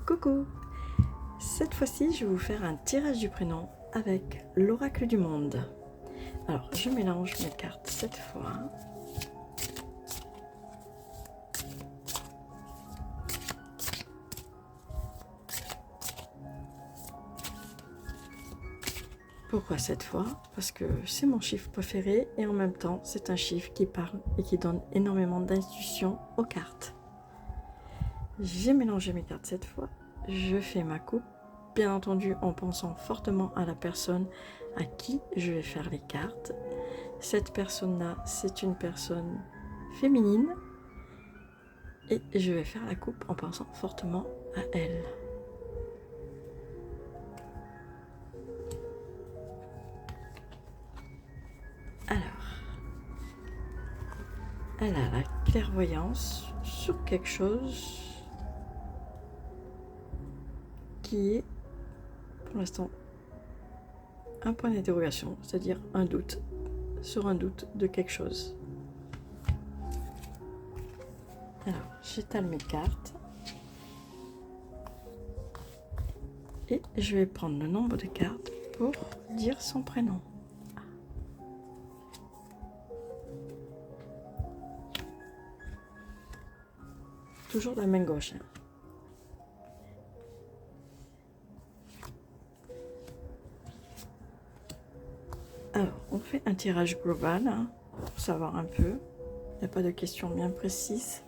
Coucou! Cette fois-ci, je vais vous faire un tirage du prénom avec l'oracle du monde. Alors, je mélange mes cartes cette fois. Pourquoi cette fois? Parce que c'est mon chiffre préféré et en même temps, c'est un chiffre qui parle et qui donne énormément d'intuition aux cartes. J'ai mélangé mes cartes cette fois. Je fais ma coupe, bien entendu en pensant fortement à la personne à qui je vais faire les cartes. Cette personne-là, c'est une personne féminine et je vais faire la coupe en pensant fortement à elle. Alors, elle a la clairvoyance sur quelque chose qui est, pour l'instant, un point d'interrogation, c'est-à-dire un doute, sur un doute de quelque chose. Alors, j'étale mes cartes et je vais prendre le nombre de cartes pour dire son prénom. Toujours la main gauche. Alors, on fait un tirage global pour savoir un peu. Il n'y a pas de questions bien précises.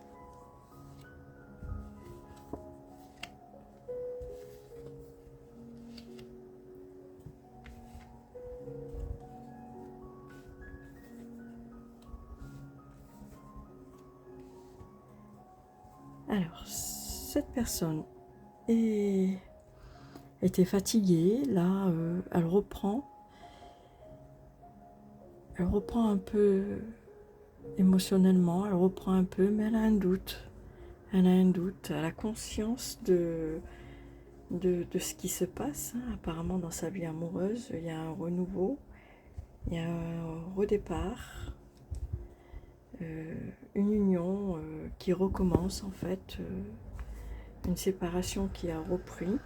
Alors, cette personne était fatiguée. Là, elle reprend un peu émotionnellement, elle reprend un peu, mais elle a un doute. Elle a conscience de ce qui se passe. Apparemment, dans sa vie amoureuse, il y a un renouveau, il y a un redépart, une union qui recommence en fait, une séparation qui a repris.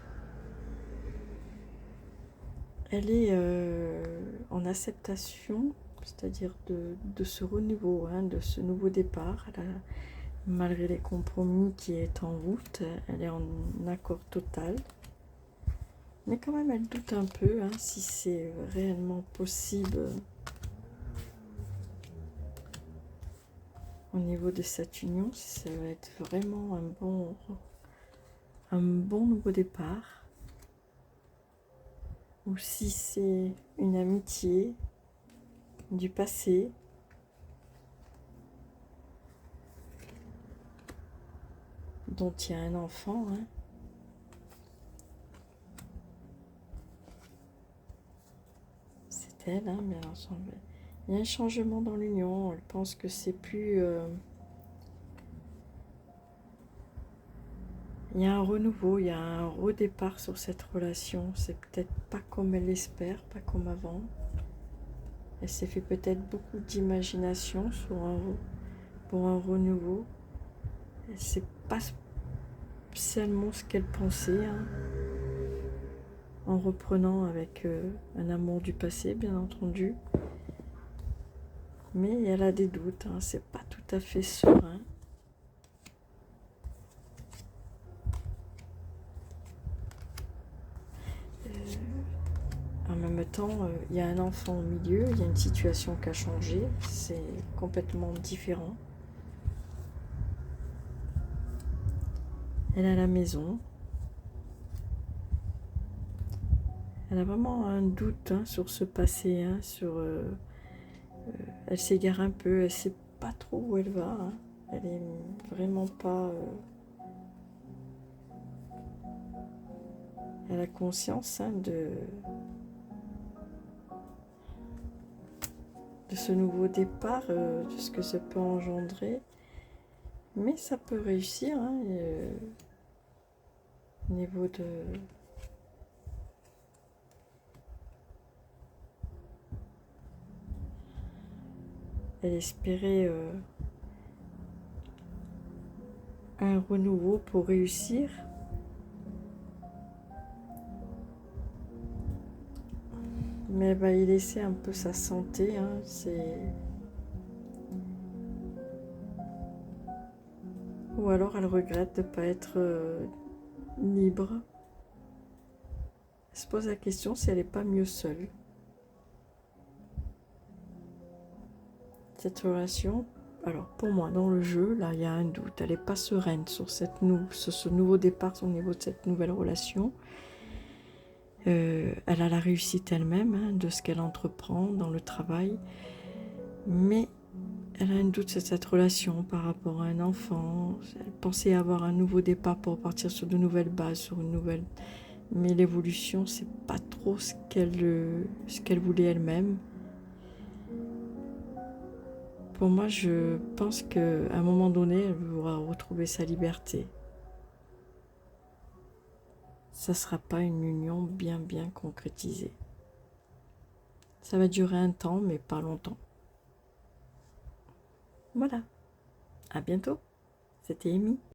Elle est en acceptation, c'est-à-dire de ce renouveau, de ce nouveau départ. Malgré les compromis qui est en route, elle est en accord total. Mais quand même, elle doute un peu si c'est réellement possible au niveau de cette union, si ça va être vraiment un bon nouveau départ, ou si c'est une amitié du passé. Dont il y a un enfant. C'est elle, bien ensemble. Il y a un changement dans l'union. Elle pense que c'est plus... il y a un renouveau, il y a un redépart sur cette relation. C'est peut-être pas comme elle l'espère, pas comme avant. Elle s'est fait peut-être beaucoup d'imagination pour un renouveau. Elle sait pas spécialement ce qu'elle pensait, en reprenant avec un amour du passé, bien entendu. Mais elle a des doutes, c'est pas tout à fait serein. En même temps, il y a un enfant au milieu, il y a une situation qui a changé, c'est complètement différent. Elle a la maison. Elle a vraiment un doute sur ce passé, elle s'égare un peu, elle sait pas trop où elle va. Elle est vraiment pas... elle a conscience de ce nouveau départ, de ce que ça peut engendrer. Mais ça peut réussir, au niveau de... Elle espérait un renouveau pour réussir. Mais elle va y laisser un peu sa santé, hein, ou alors elle regrette de ne pas être libre. Elle se pose la question si elle n'est pas mieux seule. Cette relation, alors pour moi, dans le jeu, là, il y a un doute. Elle n'est pas sereine sur ce nouveau départ au niveau de cette nouvelle relation. Elle a la réussite elle-même, hein, de ce qu'elle entreprend dans le travail. Mais elle a un doute sur cette relation par rapport à un enfant. Elle pensait avoir un nouveau départ pour partir sur de nouvelles bases, sur une nouvelle... Mais l'évolution, c'est pas trop ce qu'elle voulait elle-même. Pour moi, je pense qu'à un moment donné, elle voudra retrouver sa liberté. Ça ne sera pas une union bien concrétisée. Ça va durer un temps, mais pas longtemps. Voilà. À bientôt. C'était Amy.